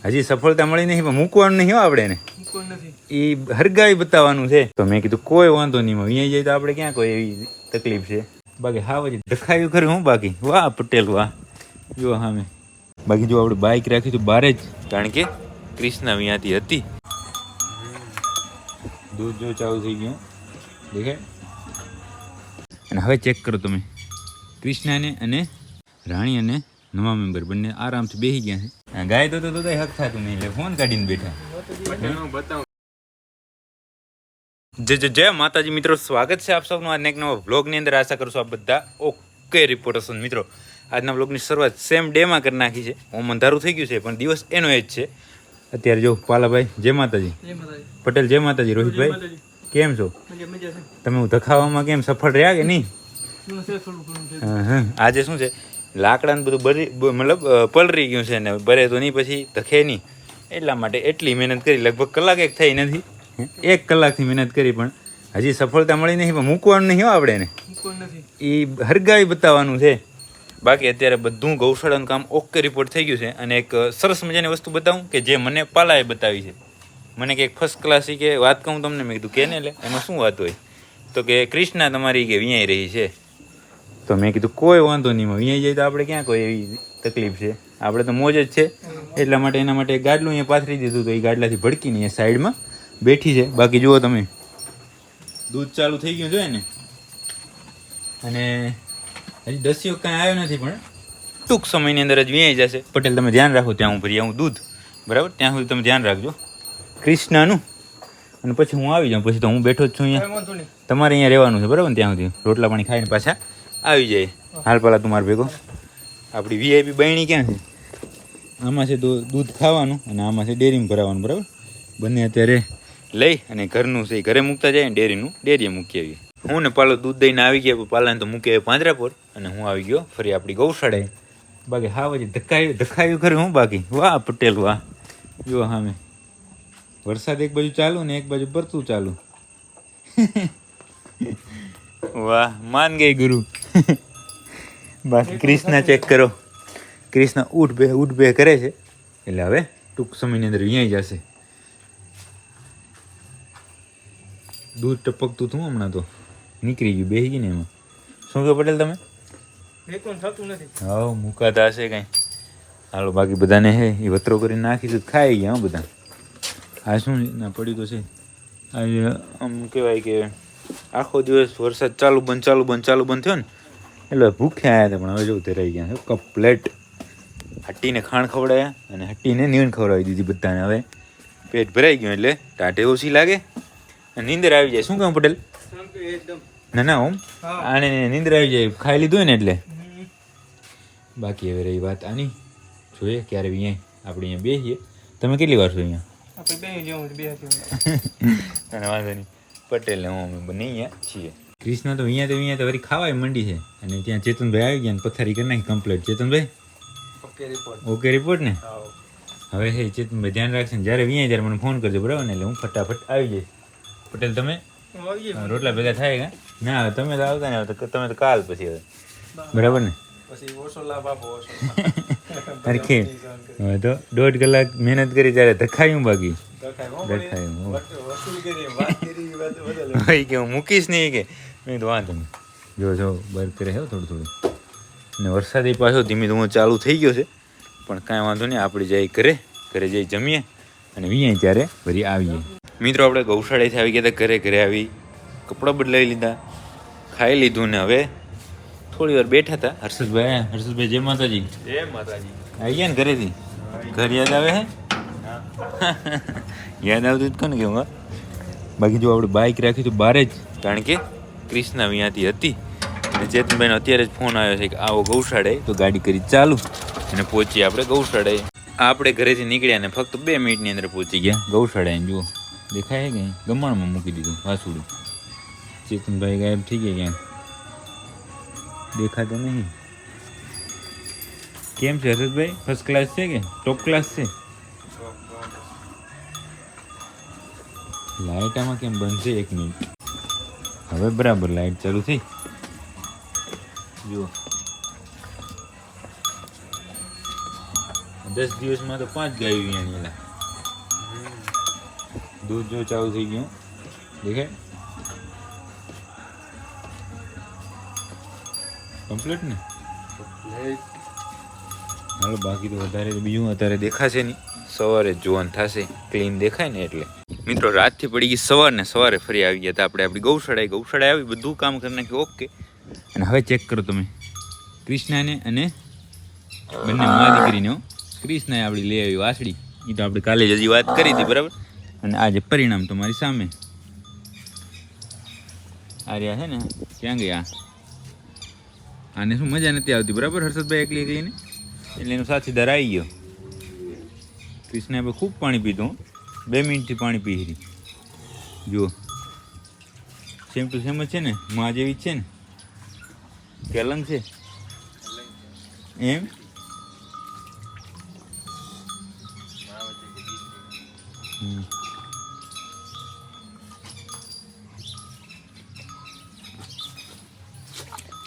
હજી સફળતા મળી નહીં પણ મૂકવાનું નહીં હો આપણે એને એ હરગાવી બતાવવાનું છે. તો મેં કીધું કોઈ વાંધો નહીં, અહીંયા જઈએ તો આપણે ક્યાં કોઈ એવી તકલીફ છે. બાકી હા પછી દેખાયું ખરું હું બાકી. વાહ પટેલ વાહ, જો સામે. બાકી જો આપણે બાઇક રાખી તો બારે જ, કારણ કે ક્રિષ્ના અહીંયાથી હતી. દૂધ જો ચાલુ થઈ ગયું દેખાય. અને હવે ચેક કરો તમે, ક્રિષ્નાને અને રાણી અને નવા મેમ્બર બંને આરામથી બેસી ગયા છે. ગાય તો હક થતું નહીં એટલે ફોન કાઢીને બેઠા. જય માતાજી મિત્રો, સ્વાગત છે આપ સૌનું આજના એક નવા વ્લોગની અંદર. આશા કરું છું આપ બધા ઓકે રિપોર્ટર્સ. મિત્રો આજના વ્લોગની શરૂઆત સેમ ડેમાં કરી નાખી છે. ઓમ અંધારું થઈ ગયું છે પણ દિવસ એનો એ જ છે. અત્યારે જો પાલાભાઈ જય માતાજી, પટેલ જય માતાજી, રોહિતભાઈ કેમ છો તમે? હું ધખાવામાં કેમ સફળ રહ્યા કે નહીં? આજે શું છે, લાકડાને બધું મતલબ પલરી ગયું છે ને ભરે તો નહીં, પછી ધખે નહીં, એટલા માટે એટલી મહેનત કરી. લગભગ કલાક એક થઈ નથી, 1 કલાકથી મહેનત કરી પણ હજી સફળતા મળી નહીં. પણ મૂકવાનું નહીં હો આપણે એને, એ હરગાવી બતાવવાનું છે. બાકી અત્યારે બધું ગૌશાળાનું કામ ઓકે રિપોર્ટ થઈ ગયું છે. અને એક સરસ મજાની વસ્તુ બતાવું કે જે મને પાલાએ બતાવી છે. મને કે ફર્સ્ટ ક્લાસ કે વાત કહું તમને, મેં કીધું કે ને એટલે એમાં શું વાત હોય, તો કે ક્રિષ્ના તમારી કે વિયાઈ રહી છે. તો મેં કીધું કોઈ વાંધો નહીં, વિયાઈ જાય તો આપણે ક્યાં કોઈ એવી તકલીફ છે, આપણે તો મોજ જ છે. એટલા માટે એના માટે ગાડલું અહીંયા પાથરી દીધું, તો એ ગાડલાથી ભડકીને અહીંયા સાઈડમાં બેઠી છે. બાકી જુઓ તમે, દૂધ ચાલુ થઈ ગયું છે ને, અને હજી દસ્યો કાંઈ આવ્યો નથી, પણ ટૂંક સમયની અંદર જ વિયાઈ જશે. પટેલ તમે ધ્યાન રાખો, ત્યાં હું ભરી આવું દૂધ, બરાબર? ત્યાં સુધી તમે ધ્યાન રાખજો ક્રિષ્નાનું. અને પછી હું આવી જાઉં, પછી તો હું બેઠો જ છું અહીંયા, તમારે અહીંયા રહેવાનું છે, બરાબર ને? ત્યાં સુધી રોટલા પાણી ખાઈને પાછા આવી જાય. હાલ પાલા તું મારે ભેગો. આપણી વીઆઈપી બહેણી ક્યાં છે? આમાં છે દૂધ ખાવાનું અને આમાં છે ડેરીમાં ભરાવાનું, બરાબર? બંને અત્યારે લઈ અને ઘરનું છે ઘરે મૂકતા જાય ને ડેરીનું ડેરીએ મૂકી આવીએ. હું ને પાલો દૂધ દઈને આવી ગયા, પાલાને તો મૂકી આવ્યો પાંજરાપોર, અને હું આવી ગયો ફરી આપણી ગૌશાળાએ. બાકી હા પછી ધખાયું ખરું હું બાકી. વાહ પટેલ વાહ, જો સામે વરસાદ એક બાજુ ચાલુ ને એક બાજુ પડતું ચાલુ. વાહ માન ગઈ ગુરુ. બાકી ક્રિષ્ના ચેક કરો, ક્રિષ્ના ઉઠ બે કરે છે, એટલે હવે ટૂંક સમયની અંદર વિયાઈ જશે. દૂધ ટપકતું હતું હમણાં, તો નીકળી ગયું, બેસી ગઈ ને એમાં. શું કહો પટેલ તમે? હા મુકાતા હશે કાંઈ. હાલો બાકી બધાને હે એ વતરો કરીને નાખી ખાઈ ગયા બધા. આ શું ના પડ્યું તો છે, આમ કહેવાય કે આખો દિવસ વરસાદ ચાલુ બંધ થયો ને, એટલે ભૂખ્યા આવ્યા હતા. પણ હવે જો તે રહી ગયા કમ્પ્લેટ. હટ્ટીને ખાણ ખવડાવ્યા અને હટ્ટીને નીણ ખવડાવી દીધી બધાને. હવે પેટ ભરાઈ ગયું એટલે ટાઢે ઓછી લાગે અને નીંદર આવી જાય. શું કહું પટેલ? ના ઓમ આને નીંદર આવી જાય, ખાઈ લીધું ને એટલે. બાકી હવે રહી વાત આની, જોઈએ ક્યારે અહીંયા આપણે અહીંયા બેસીએ. તમે કેટલી વાર છો અહીંયા? અને વાંધો નહીં, પટેલ ને હું અમે બંને અહીંયા છીએ. ક્રિષ્ના તો અહીંયા તો વળી ખાવાય મંડી છે. અને ત્યાં ચેતનભાઈ આવી ગયા ને પથારી કરી નાખી કમ્પ્લીટ. ચેતનભાઈ ઓકે રિપોર્ટ ને? હવે હે ચેતનભાઈ ધ્યાન રાખશે ને, જ્યારે વિયાય ત્યારે મને ફોન કરજો, બરાબર ને? એટલે હું ફટાફટ આવી જઈશ. પટેલ તમે રોટલા ભેગા થાય કે ના? તમે તો આવતા ને, તમે તો કાલ પછી હવે, બરાબર ને? હરખે હવે તો 1.5 કલાક મહેનત કરી ત્યારે ધખાયું. બાકી ધખાયું ભાઈ કે હું મૂકીશ નહીં કે મેં તો વાંધો નહીં. જો બહાર કરે હે થોડું ને વરસાદ પાછો ધીમે ધીમે ચાલુ થઈ ગયો છે. પણ કાંઈ વાંધો નહીં, આપણે જઈ ઘરે જઈ જમીએ અને વીએ ત્યારે ફરી આવીએ. મિત્રો આપણે ગૌશાળાથી આવી ગયા હતા, ઘરે આવી કપડાં બદલાવી લીધા, ખાઈ લીધું ને હવે થોડી વાર બેઠા હતા. હર્ષદભાઈ જય માતાજી. જય માતાજી. આવી ગયા ને ઘરેથી? ઘર યાદ આવે હે? યાદ આવતું જ કોને કેવું? બાકી જો આપણે બાઇક રાખી તો બારે જ, કારણ કે ક્રિષ્ના અહીંયાથી હતી. અને ચેતનભાઈનો અત્યારે જ ફોન આવ્યો છે કે આવો ગૌશાળાએ, તો ગાડી કરી ચાલુ અને પહોંચીએ આપણે ગૌશાળાએ. આપણે ઘરેથી નીકળ્યા ને ફક્ત 2 મિનિટની અંદર પહોંચી ગયા ગૌશાળાએ. જુઓ દેખાય કે ગમાણમાં મૂકી દીધું વાસુડું. ચેતનભાઈ ગાયબ થઈ ગયા, ક્યાં દેખાતા નહીં. કેમ છે હર્ષદભાઈ? ફર્સ્ટ ક્લાસ છે કે ટોપ ક્લાસ છે? લાઇટ આમાં કેમ બંધ છે? 1 મિનિટ. હવે બરાબર લાઇટ ચાલુ થઈ. જુઓ 10 દિવસમાં તો 5 ગાયો અહીંયા એલા દૂધ જો ચાલુ થઈ ગયું દેખાય કમ્પ્લીટ ને હાલો બાકી તો વધારે બીજું અત્યારે દેખાશે નહીં સવારે જોવાનું થશે ક્લીન દેખાય ને એટલે મિત્રો રાતથી પડી ગઈ સવારે ફરી આવી ગયા હતા આપણે આપણી ગૌશાળાએ આવી બધું કામ કરી નાખ્યું ઓકે અને હવે ચેક કરો તમે કૃષ્ણાને અને બંને મા દીકરીને કૃષ્ણાએ આપણી લઈ આવી વાસળી એ તો આપણે કાલે જ હજી વાત કરી હતી બરાબર અને આજે પરિણામ તમારી સામે આ રહ્યા છે ને ક્યાં ગયા આને શું મજા નથી આવતી બરાબર હર્ષદભાઈ એકલીને એટલે એનો સાથીદાર આવી ગયો કૃષ્ણાએ આપણે ખૂબ પાણી પીધું 2 મિનિટથી પાણી પી રહી જુઓ સેમ ટુ સેમ જ છે ને માં જેવી જ છે ને કે અલંગ છે એમ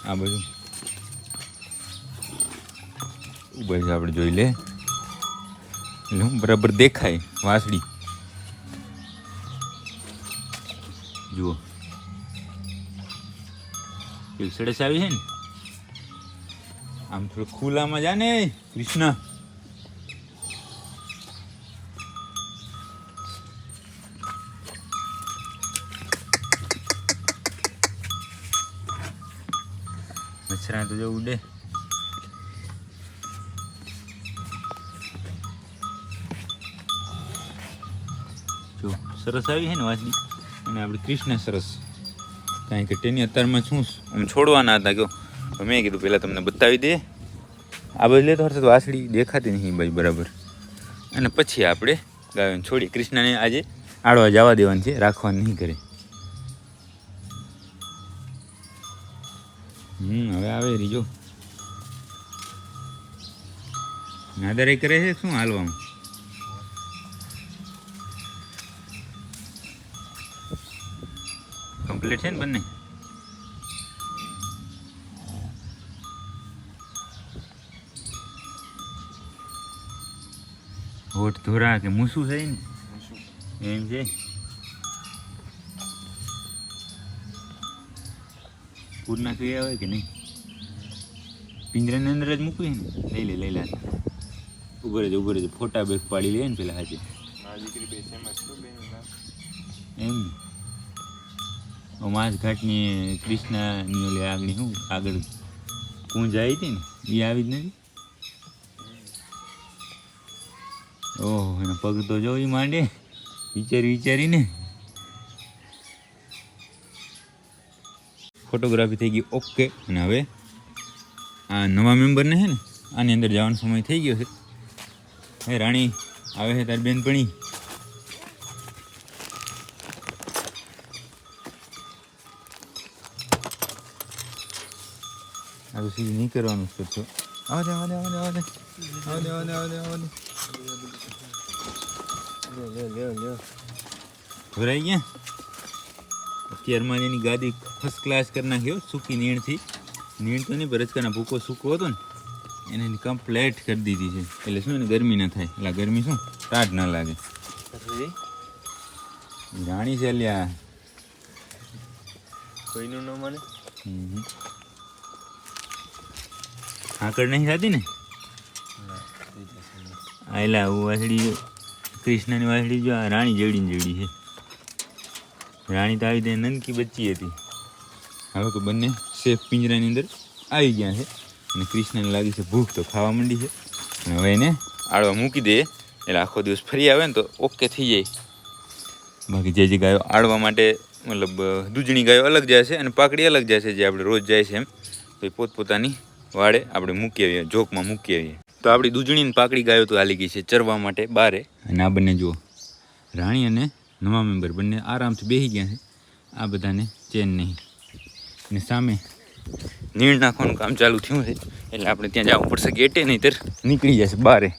આ બધું ઉભા છે આપણે જોઈ લે એટલે હું બરાબર દેખાય વાસળી જુઓ એક સડસ આવી છે ને આમ થોડું ખુલ્લામાં જા ને કૃષ્ણ મચ્છરા તો જો ઉડે જો સરસ આવી છે ને વાસળી અને આપણે કૃષ્ણ સરસ કારણ કે તેની અત્યારમાં શું આમ છોડવાના હતા કહો મેં કીધું પહેલાં તમને બતાવી દે આ બાજુ લે તો હર્ષદ વાસળી દેખાતી નહીં બાજુ બરાબર અને પછી આપણે ગાયોને છોડી કૃષ્ણને આજે આડવા જવા દેવાનું છે રાખવાનું નહીં કરે હવે આવે રીજો નાદરે કરે છે શું હાલવામાં કમ્પ્લીટ છે ને બંને હોઠ ધોરા કે મૂસું છે ને એમ છે પૂરના ક્રિયા હોય કે નહીં પિંજરાની અંદર જ મૂકવી ને લઈ લે ઉભર જ ફોટા બેગ પાડી લે ને પેલા હાજે એમ માસ ઘાટની કૃષ્ણની ઓલી આગળ શું આગળ કુંજ આવી હતી ને એ આવી જ નથી ઓહો એનો પગ તો જો એ માંડે વિચારીને ફોટોગ્રાફી થઈ ગઈ ઓકે અને હવે આ નવા મેમ્બરને છે ને આની અંદર જવાનો સમય થઈ ગયો છે હે રાણી આવે છે તારી બેનપણી આ તો સીધું નહીં કરવાનું કરશો આવા દે ભરાઈ ગયા અત્યારમાં એની ગાદી ફર્સ્ટ ક્લાસ કરી નાખ્યો સૂકી નીણથી નીણ તો નહીં બરચકાના ભૂકો સૂકો હતો ને એને કમ્પ્લેટ કરી દીધી છે એટલે શું એને ગરમી ના થાય એટલે ગરમી શું ટાટ ના લાગે રાણી છે લ્યા કોઈનું ન માને આકડ નહીં થતી ને આયલા વાસળી કૃષ્ણની વાસળી જો આ રાણી જેવડી છે રાણી તો આવી દે નનકી બચ્ચી હતી હવે તો બંને સેફ પિંજરાની અંદર આવી ગયા છે અને કૃષ્ણને લાગી છે ભૂખ તો ખાવા માંડી છે અને હવે એને આડવા મૂકી દે એટલે આખો દિવસ ફરી આવે ને તો ઓકે થઈ જાય બાકી જે ગાયો આડવા માટે મતલબ દૂધણી ગાયો અલગ જાય છે અને પાકડી અલગ જાય છે જે આપણે રોજ જાય છે એમ તો એ પોતપોતાની વાડે આપણે મૂકી આવીએ જોકમાં મૂકી આવીએ તો આપણી દૂધણી ને પાકડી ગાયો તો હાલી ગઈ છે ચરવા માટે બારે અને આ બંને જુઓ રાણી અને નવા મેમ્બર બંને આરામથી બેસી ગયા છે આ બધાને ચેન નહીં અને સામે નીણ નાખવાનું કામ ચાલુ થયું છે એટલે આપણે ત્યાં જવું પડશે ગેટે નહીંતર નીકળી જશે બારે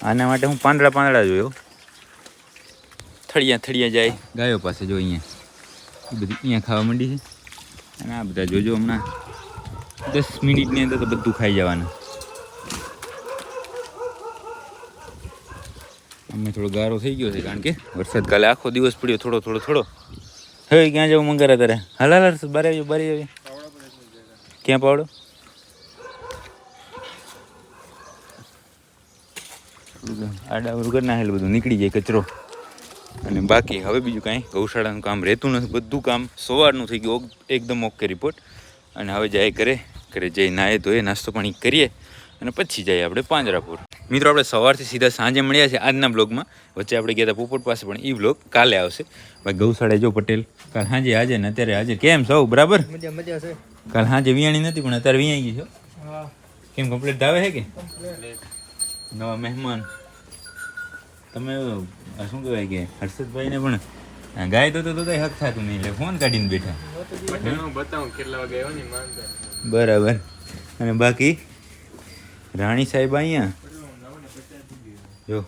આના માટે હું પાંદડા જોયો, થળિયા જાય ગાયો પાસે. જો અહીંયા એ બધી અહીંયા ખાવા માંડી છે. અને આ બધા જોજો હમણાં 10 મિનિટની અંદર તો બધું ખાઈ જવાનું. અમે થોડો ગારો થઈ ગયો છે કારણ કે વરસાદ કાલે આખો દિવસ પડ્યો થોડો. હવે ક્યાં જવું મંગારા તારે? હાલ બારે આવી. ક્યાં પાવડો? આડા વગર નાખેલું બધું નીકળી જાય કચરો. અને બાકી હવે બીજું કાંઈ ગૌશાળાનું કામ રહેતું નથી. બધું કામ સવારનું થઈ ગયું, એકદમ ઓકે રિપોર્ટ. અને હવે જાય ઘરે જઈ નાહે ધોઈએ, નાસ્તો પાણી કરીએ અને પછી જઈએ આપણે પાંજરાપુર. મિત્રો આપણે સવારથી સીધા સાંજે મળ્યા છે આજના બ્લોગમાં. વચ્ચે આપણે ગયા હતા પોપટ પાસે, પણ એ બ્લોગ કાલે આવશે. ભાઈ ગૌશાળાએ જો પટેલ કાલ સાંજે આજે ને અત્યારે આજે કેમ સૌ બરાબર? મજા છે. કાલ સાંજે વિયાણી નથી પણ અત્યારે વિયાઈ ગઈ છો. કેમ કમ્પ્લીટ આવે છે કે નવા મહેમાન? તમે શું કહેવાય કે હર્ષદભાઈને પણ ગાય તો કઈ હક થતું નહીં એટલે ફોન કાઢીને બેઠા. બતાવું કેટલા વાગે આવ્યો ને બરાબર. અને બાકી રાણી સાહેબ અહીંયા જો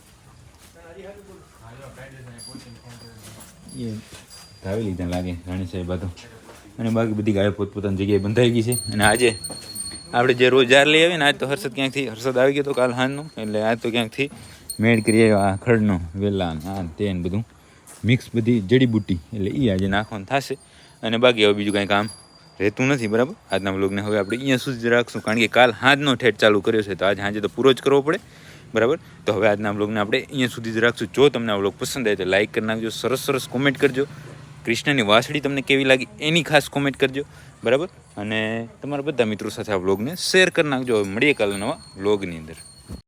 ધાવી લીધા લાગે રાણી સાહેબ તો. અને બાકી બધી ગાયો પોતપોતાની જગ્યાએ બંધાઈ ગઈ છે. અને આજે આપણે જે રોજ જાર લઈ આવીએ ને, આજ તો હર્ષદ આવી ગયો તો કાલ હાનનું, એટલે આજ તો ક્યાંકથી મેળ કરીએ આ ખડનો વેલા આ તે બધું મિક્સ બધી જડીબુટ્ટી, એટલે એ આજે નાખવાનું થશે. અને બાકી હવે બીજું કાંઈ કામ રહેતું નથી. બરાબર, આજના વ્લોગને હવે આપણે અહીંયા સુધી રાખશું કારણ કે કાલ હાજનો ઠેઠ ચાલુ કર્યો છે, તો આજ સાંજે તો પૂરો જ કરવો પડે. બરાબર, તો હવે આજના વ્લોગને આપણે અહીંયા સુધી જ રાખશું. જો તમને આ વ્લોગ પસંદ આવે તો લાઇક કરી નાખજો, સરસ કોમેન્ટ કરજો. કૃષ્ણની વાસળી તમને કેવી લાગી એની ખાસ કોમેન્ટ કરજો. બરાબર, અને તમારા બધા મિત્રો સાથે આ વ્લોગને શેર કરી નાખજો. હવે મળીએ કાલે નવા વ્લોગની અંદર.